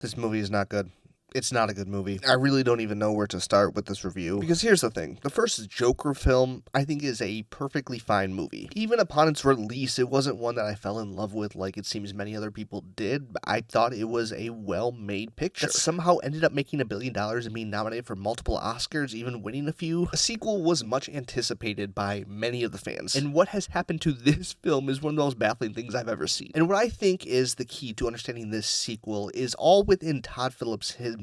This movie is not good. It's not a good movie. I really don't even know where to start with this review. Because here's the thing. The first Joker film, I think, is a perfectly fine movie. Even upon its release, it wasn't one that I fell in love with like it seems many other people did. I thought it was a well-made picture that somehow ended up making $1 billion and being nominated for multiple Oscars, even winning a few. A sequel was much anticipated by many of the fans. And what has happened to this film is one of the most baffling things I've ever seen. And what I think is the key to understanding this sequel is all within Todd Phillips himself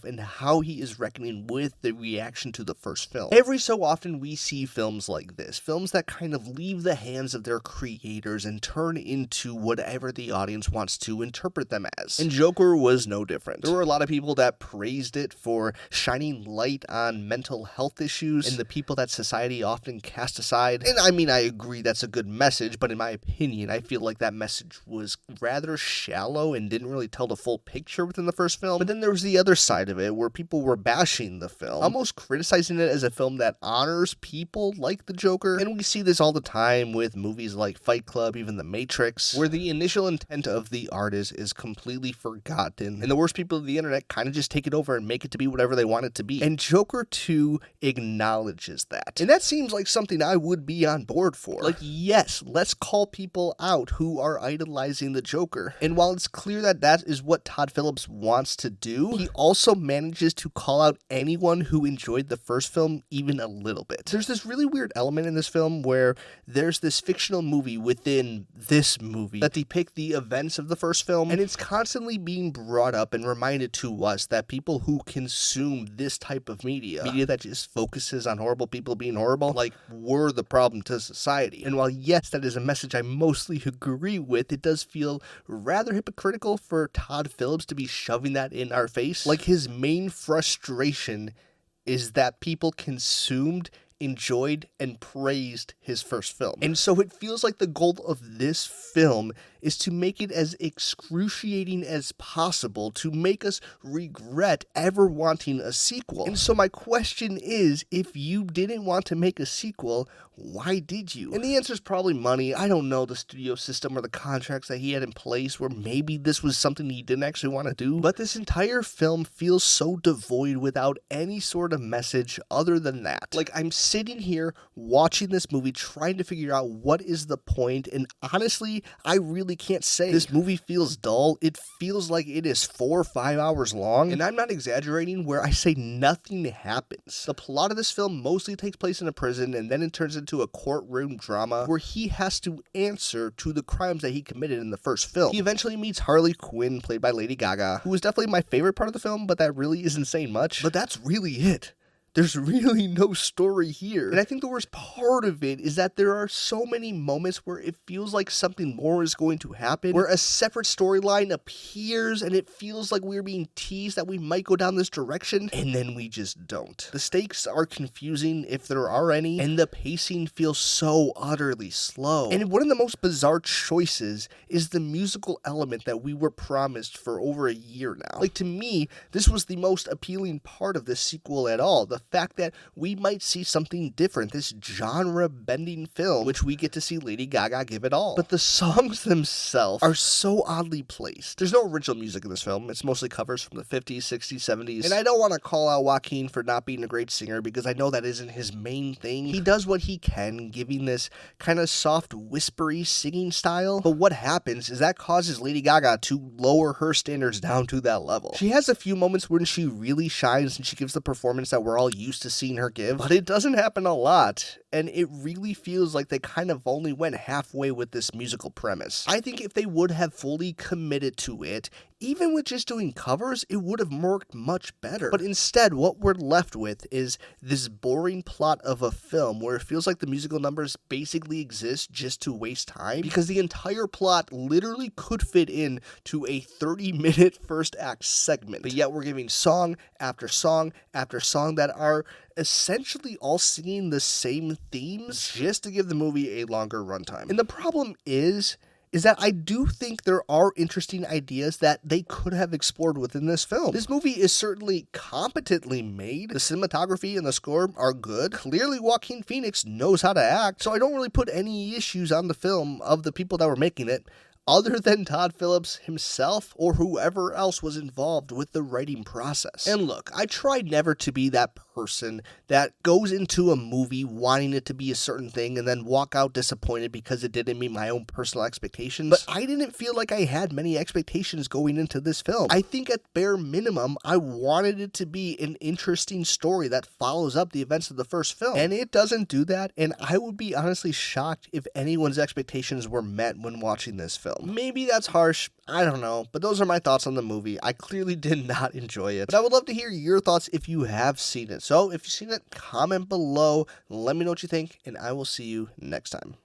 and how he is reckoning with the reaction to the first film. Every so often we see films like this, films that kind of leave the hands of their creators and turn into whatever the audience wants to interpret them as. And Joker was no different. There were a lot of people that praised it for shining light on mental health issues and the people that society often cast aside. And I mean, I agree that's a good message, but in my opinion, I feel like that message was rather shallow and didn't really tell the full picture within the first film. But then there was the other side of it where people were bashing the film, almost criticizing it as a film that honors people like the Joker. And we see this all the time with movies like Fight Club, even The Matrix, where the initial intent of the artist is completely forgotten, and the worst people of the internet kind of just take it over and make it to be whatever they want it to be. And Joker 2 acknowledges that. And that seems like something I would be on board for. Like, yes, let's call people out who are idolizing the Joker. And while it's clear that that is what Todd Phillips wants to do, he also manages to call out anyone who enjoyed the first film even a little bit. There's this really weird element in this film where there's this fictional movie within this movie that depict the events of the first film, and it's constantly being brought up and reminded to us that people who consume this type of media that just focuses on horrible people being horrible, like, we're the problem to society. And while yes, that is a message I mostly agree with, it does feel rather hypocritical for Todd Phillips to be shoving that in our face. Like, his main frustration is that people consumed, enjoyed, and praised his first film. And so it feels like the goal of this film is to make it as excruciating as possible, to make us regret ever wanting a sequel. And so my question is, if you didn't want to make a sequel, why did you? And the answer is probably money. I don't know the studio system or the contracts that he had in place where maybe this was something he didn't actually want to do. But this entire film feels so devoid without any sort of message other than that. Like, I'm sitting here watching this movie trying to figure out what is the point, and honestly, I really can't say. This movie feels dull. It feels like it is 4 or 5 hours long, and I'm not exaggerating where I say nothing happens. The plot of this film mostly takes place in a prison, and then it turns into a courtroom drama where he has to answer to the crimes that he committed in the first film. He eventually meets Harley Quinn, played by Lady Gaga, who is definitely my favorite part of the film, but that really isn't saying much. But that's really it. There's really no story here. And I think the worst part of it is that there are so many moments where it feels like something more is going to happen, where a separate storyline appears and it feels like we're being teased that we might go down this direction, and then we just don't. The stakes are confusing if there are any, and the pacing feels so utterly slow. And one of the most bizarre choices is the musical element that we were promised for over a year now. Like, to me, this was the most appealing part of this sequel at all. The fact that we might see something different, this genre-bending film, which we get to see Lady Gaga give it all. But the songs themselves are so oddly placed. There's no original music in this film. It's mostly covers from the 50s, 60s, 70s. And I don't want to call out Joaquin for not being a great singer, because I know that isn't his main thing. He does what he can, giving this kind of soft, whispery singing style. But what happens is that causes Lady Gaga to lower her standards down to that level. She has a few moments when she really shines and she gives the performance that we're all used to seeing her give, but it doesn't happen a lot, and it really feels like they kind of only went halfway with this musical premise. I think if they would have fully committed to it, even with just doing covers, it would have worked much better. But instead, what we're left with is this boring plot of a film where it feels like the musical numbers basically exist just to waste time, because the entire plot literally could fit in to a 30-minute first act segment. But yet we're giving song after song after song that are essentially all singing the same themes just to give the movie a longer runtime. And the problem is that I do think there are interesting ideas that they could have explored within this film. This movie is certainly competently made. The cinematography and the score are good. Clearly, Joaquin Phoenix knows how to act, so I don't really put any issues on the film of the people that were making it, other than Todd Phillips himself or whoever else was involved with the writing process. And look, I try never to be that person that goes into a movie wanting it to be a certain thing and then walk out disappointed because it didn't meet my own personal expectations. But I didn't feel like I had many expectations going into this film. I think at bare minimum, I wanted it to be an interesting story that follows up the events of the first film. And it doesn't do that, and I would be honestly shocked if anyone's expectations were met when watching this film. Maybe that's harsh, I don't know, but those are my thoughts on the movie. I clearly did not enjoy it, but I would love to hear your thoughts if you have seen it. So if you've seen it, comment below, let me know what you think, and I will see you next time.